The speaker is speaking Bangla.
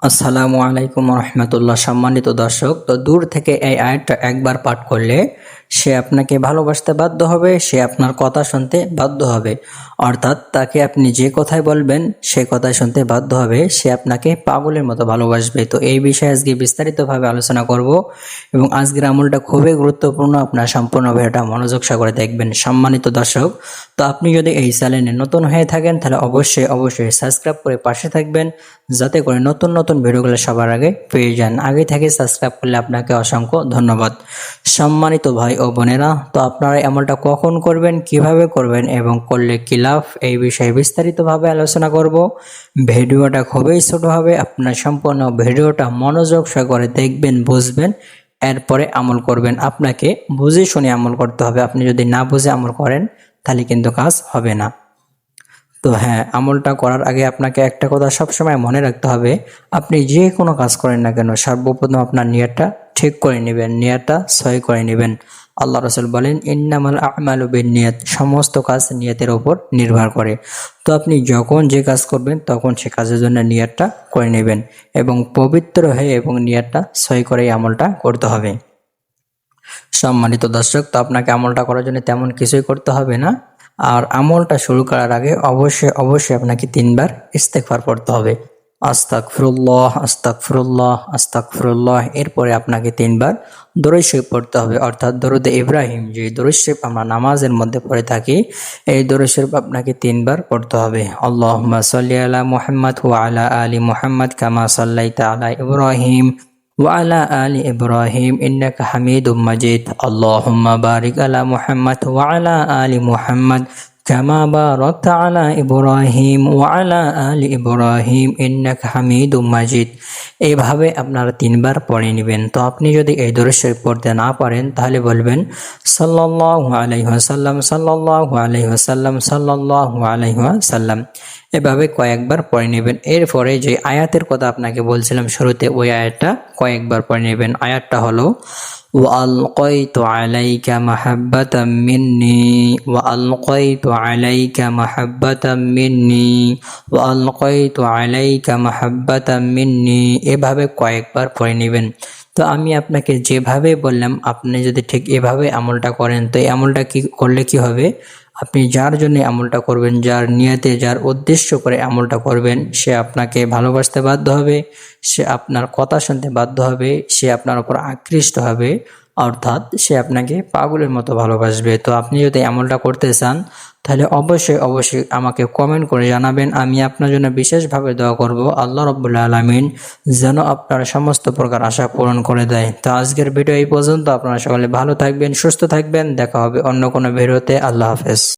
আসসালামু আলাইকুম রহমতুল্লাহ। সম্মানিত দর্শক, তো দূর থেকে এই আয়াতটা একবার পাঠ করলে সে আপনাকে ভালোবাসতে বাধ্য হবে, সে আপনার কথা শুনতে বাধ্য হবে। অর্থাৎ তাকে আপনি যে কথাই বলবেন সে কথাই শুনতে বাধ্য হবে, সে আপনাকে পাগলের মতো ভালোবাসবে। তো এই বিষয়ে আজকে বিস্তারিতভাবে আলোচনা করব এবং আজকের আমলটা খুবই গুরুত্বপূর্ণ। আপনার সম্পূর্ণ ভিডিওটা মনোযোগ সহকারে দেখবেন। সম্মানিত দর্শক, তো আপনি যদি এই চ্যানেলে নতুন হয়ে থাকেন তাহলে অবশ্যই সাবস্ক্রাইব করে পাশে থাকবেন, যাতে করে নতুন নতুন ভিডিওগুলো সবার আগে পেয়ে যান। আগে থেকে সাবস্ক্রাইব করলে আপনাকে অসংখ্য ধন্যবাদ। সম্মানিত ভাই ও বোনেরা, তো আপনারা আমলটা কখন করবেন, কিভাবে করবেন এবং করলে কি লাভ, এই বিষয়ে বিস্তারিতভাবে আলোচনা করব। ভিডিওটা খুবই ছোট হবে, আপনার সম্পূর্ণ ভিডিওটা মনোযোগ সহকারে দেখবেন, বুঝবেন, এরপরে আমল করবেন। আপনাকে বুঝে শুনে আমল করতে হবে। আপনি যদি না বুঝে আমল করেন তাহলে কিন্তু কাজ হবে না। তো হ্যাঁ, আমলটা করার আগে আপনাকে একটা কথা সবসময় মনে রাখতে হবে, আপনি যে কোনো কাজ করেন না কেন সর্বপ্রথম আপনার নিয়তটা ঠিক করে নেবেন, নিয়তটা সহি করে নেবেন। আল্লাহ রাসূল বলেন, ইন্নামাল আমালু বিন্নিয়াত, সমস্ত কাজ নিয়তের উপর নির্ভর করে। তো আপনি যখন যে কাজ করবেন তখন সে কাজের জন্য নিয়তটা করে নেবেন এবং পবিত্র হয়ে এবং নিয়তটা সহি করে এই আমলটা করতে হবে। সম্মানিত দর্শক, তো আপনাকে আমলটা করার জন্য তেমন কিছুই করতে হবে না। আর আমলটা শুরু করার আগে অবশ্যই আপনাকে 3 বার ইস্তেগফার পড়তে হবে। আস্তাগফিরুল্লাহ, আস্তাগফিরুল্লাহ, আস্তাগফিরুল্লাহ। এরপরে আপনাকে 3 বার দরুদ শরীফ পড়তে হবে, অর্থাৎ দরুদে ইব্রাহিম, যে দরুদ শরীফ আমরা নামাজের মধ্যে পড়ে থাকি, এই দরুদ শরীফ আপনাকে 3 বার পড়তে হবে। আল্লাহুম্মা সাল্লি আলা মুহাম্মাদ ওয়া আলা আলি মুহাম্মাদ কামা সাল্লাইতা আলা ইব্রাহিম وعلى آل إبراهيم إنك حميد مجيد اللهم بارك على محمد وعلى آل محمد كما باركت على إبراهيم وعلى آل إبراهيم إنك حميد مجيد। এইভাবে আপনারা 3 বার পড়ে নেবেন। তো আপনি যদি এই দরুদ শরীফ পড়তে না পারেন তাহলে বলবেন সাল্লাল্লাহু আলাইহি ওয়াসাল্লাম, সাল্লাল্লাহু আলাইহি ওয়াসাল্লাম, সাল্লাল্লাহু আলাইহি ওয়াসাল্লাম। এভাবে কয়েকবার পড়ে নেবেন। এরপরে যে আয়াতের কথা আপনাকে বলছিলাম শুরুতে, ওই আয়াতটা কয়েকবার পড়ে নেবেন। আয়াতটা হলো ওয়ালকাইতু আলাইকা মাহাব্বাতাম মিন্নি, ওয়ালকাইতু আলাইকা মাহাব্বাতাম মিন্নি, ওয়ালকাইতু আলাইকা মাহাব্বাতাম মিন্নি। এভাবে কয়েকবার পড়ে নেবেন। তো আমি আপনাকে যেভাবে বললাম আপনি যদি ঠিক এভাবে আমলটা করেন, তো এই আমলটা কি করলে কি হবে, আপনি যার জন্য আমলটা করবেন, যার নিয়তে, যার উদ্দেশ্য করে আমলটা করবেন, সে আপনাকে ভালোবাসতে বাধ্য হবে, সে আপনার কথা শুনতে বাধ্য হবে, সে আপনার উপর আকৃষ্ট হবে, অর্থাৎ সে আপনাকে পাগলের মতো ভালোবাসবে। তো আপনি যদি আমলটা করতে চান তাহলে অবশ্যই আমাকে কমেন্ট করে জানাবেন। আমি আপনার জন্য বিশেষভাবে দোয়া করব, আল্লাহ রাব্বুল আলামিন যেন আপনার সমস্ত প্রকার আশা পূরণ করে দেয়। তো আজকের ভিডিও এই পর্যন্ত। আপনারা সকলে ভালো থাকবেন, সুস্থ থাকবেন। দেখা হবে অন্য কোনো ভিডিওতে। আল্লাহ হাফেজ।